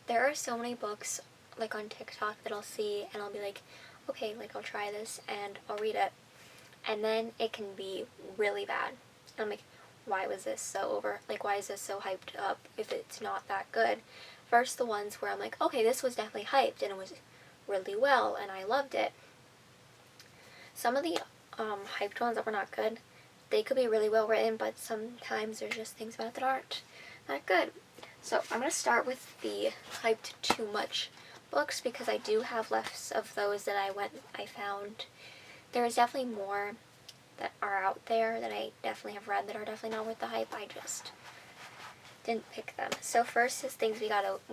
there are so many books, like, on TikTok that I'll see, and I'll be like, okay, like, I'll try this, and I'll read it. And then it can be really bad. And I'm like, why was this so over? Like, why is this so hyped up if it's not that good? First, the ones where I'm like, okay, this was definitely hyped, and it was really well, and I loved it. Some of the hyped ones that were not good, they could be really well written, but sometimes there's just things about it that aren't that good. So I'm going to start with the hyped too much books, because I do have less of those that I found. There is definitely more that are out there that I definitely have read that are definitely not worth the hype. I just didn't pick them. So first is Things We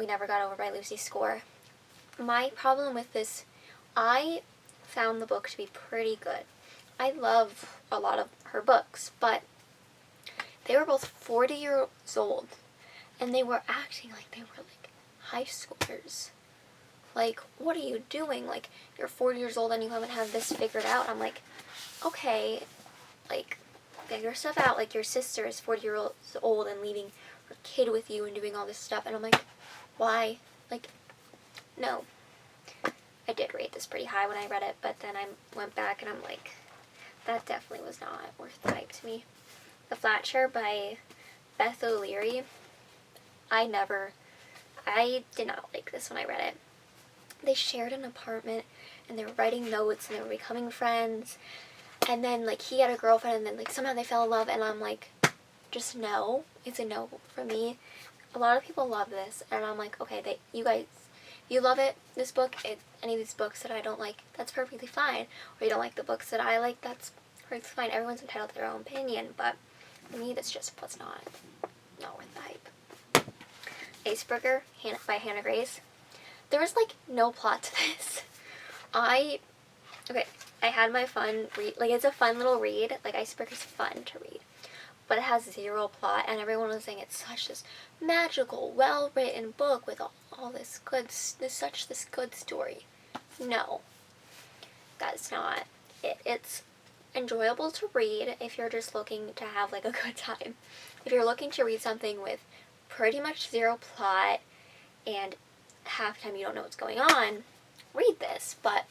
Never Got Over by Lucy Score. My problem with this, I found the book to be pretty good. I love a lot of her books, but they were both 40 years old, and they were acting like they were like high schoolers. Like, what are you doing? Like, you're 40 years old and you haven't had this figured out. I'm like, okay, like, figure stuff out. Like, your sister is 40 years old and leaving her kid with you and doing all this stuff. And I'm like, why? Like, no. I did rate this pretty high when I read it, but then I went back and I'm like, that definitely was not worth the hype to me. The Flat Share by Beth O'Leary. I did not like this when I read it. They shared an apartment, and they were writing notes, and they were becoming friends, and then, like, he had a girlfriend, and then, like, somehow they fell in love, and I'm like, just no. It's a no for me. A lot of people love this, and I'm like, okay, you guys, you love it, this book, any of these books that I don't like, that's perfectly fine. Or you don't like the books that I like, that's perfectly fine. Everyone's entitled to their own opinion, but for me, this just was not worth the hype. Aceburger by Hannah Grace. There was, like, no plot to this. I had my fun read. Like, it's a fun little read. Like, Iceberg is fun to read. But it has zero plot, and everyone was saying it's such this magical, well-written book with all this good story. No. That's not it. It's enjoyable to read if you're just looking to have, like, a good time. If you're looking to read something with pretty much zero plot and half the time you don't know what's going on, read this. But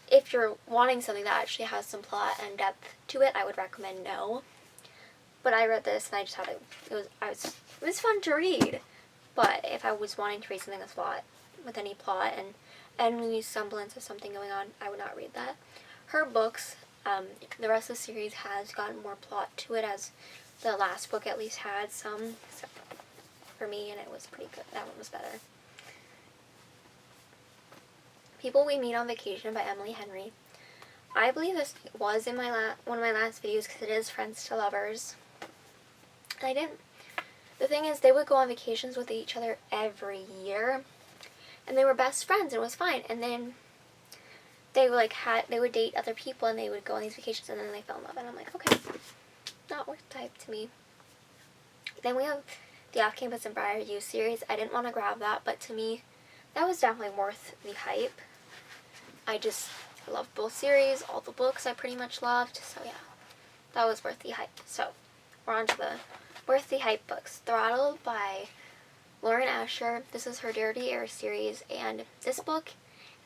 if you're wanting something that actually has some plot and depth to it, I would recommend no. But I read this and I just thought it was fun to read. But if I was wanting to read something with any plot and any semblance of something going on, I would not read that. Her books, the rest of the series has gotten more plot to it, as the last book at least had some for me, and it was pretty good. That one was better. People We Meet on Vacation by Emily Henry. I believe this was in one of my last videos, because it is Friends to Lovers. And I didn't. The thing is, they would go on vacations with each other every year, and they were best friends, and it was fine. And then they would date other people, and they would go on these vacations, and then they fell in love. And I'm like, okay, not worth the hype to me. Then we have the Off Campus and Briar U series. I didn't want to grab that, but to me, that was definitely worth the hype. I loved both series. All the books I pretty much loved. So yeah, that was worth the hype. So we're on to the worth the hype books. Throttled by Lauren Asher. This is her Dirty Air series, and this book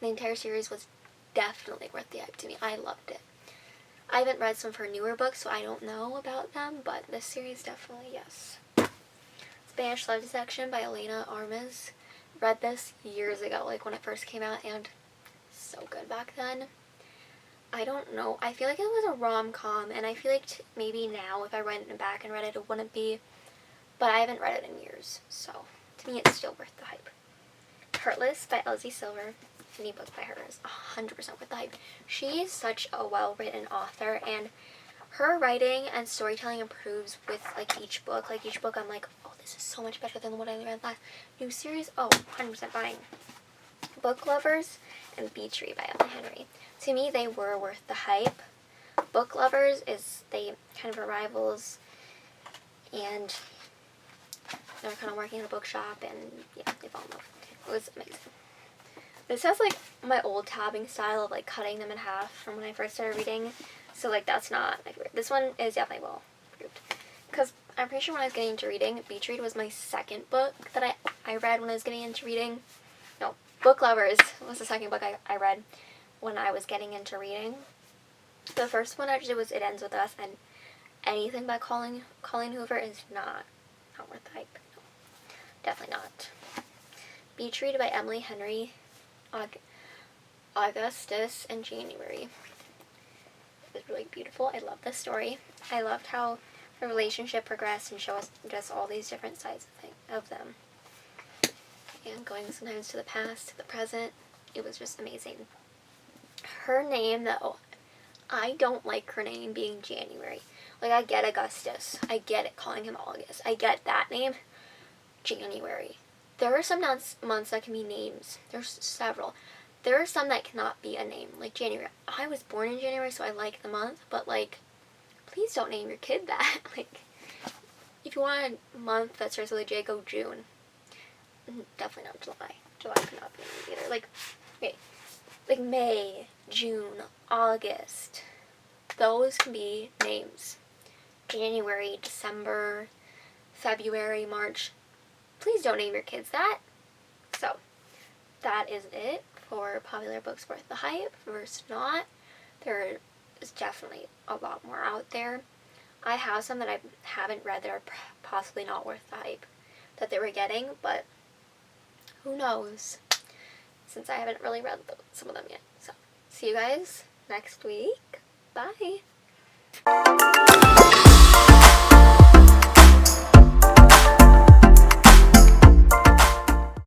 and the entire series was definitely worth the hype to me. I loved it. I haven't read some of her newer books, so I don't know about them, but this series definitely, yes. Spanish Love Deception by Elena Armas. Read this years ago, like when it first came out, and so good back then. I don't know. I feel like it was a rom-com, and I feel like maybe now if I went back and read it, it wouldn't be. But I haven't read it in years, so to me it's still worth the hype. Heartless by Elsie Silver. Any book by her is 100% worth the hype. She is such a well-written author, and her writing and storytelling improves with, like, each book. Like, each book I'm like, oh, this is so much better than what I read last. New series, oh, 100% buying. Book Lovers and Beach Read by Emily Henry. To me, they were worth the hype. Book Lovers they kind of are rivals, and they're kind of working in a bookshop, and yeah, they fall in love. It was amazing. This has, like, my old tabbing style of, like, cutting them in half from when I first started reading. So, like, that's not my favorite. This one is definitely well improved. Because I'm pretty sure when I was getting into reading, Beach Read was my second book that I I read when I was getting into reading. No, Book Lovers was the second book I read when I was getting into reading. The first one actually was It Ends With Us, and anything by Colleen Hoover is not worth the hype. No, definitely not. Beach Read by Emily Henry, Augustus, and January. It was really beautiful. I love this story. I loved how the relationship progressed and showed us just all these different sides of them. And going sometimes to the past, to the present, it was just amazing. Her name, though, I don't like her name being January. Like, I get Augustus. I get it calling him August. I get that name. January. There are some months that can be names. There's several. There are some that cannot be a name. Like January. I was born in January, so I like the month. But, like, please don't name your kid that. Like, if you want a month that starts with a J, go June. Definitely not July. July could not be named either. Like, okay. Like May, June, August. Those can be names. January, December, February, March. Please don't name your kids that. So, that is it for popular books worth the hype versus not. There is definitely a lot more out there. I have some that I haven't read that are possibly not worth the hype that they were getting, but who knows, since I haven't really read some of them yet. So, see you guys next week. Bye!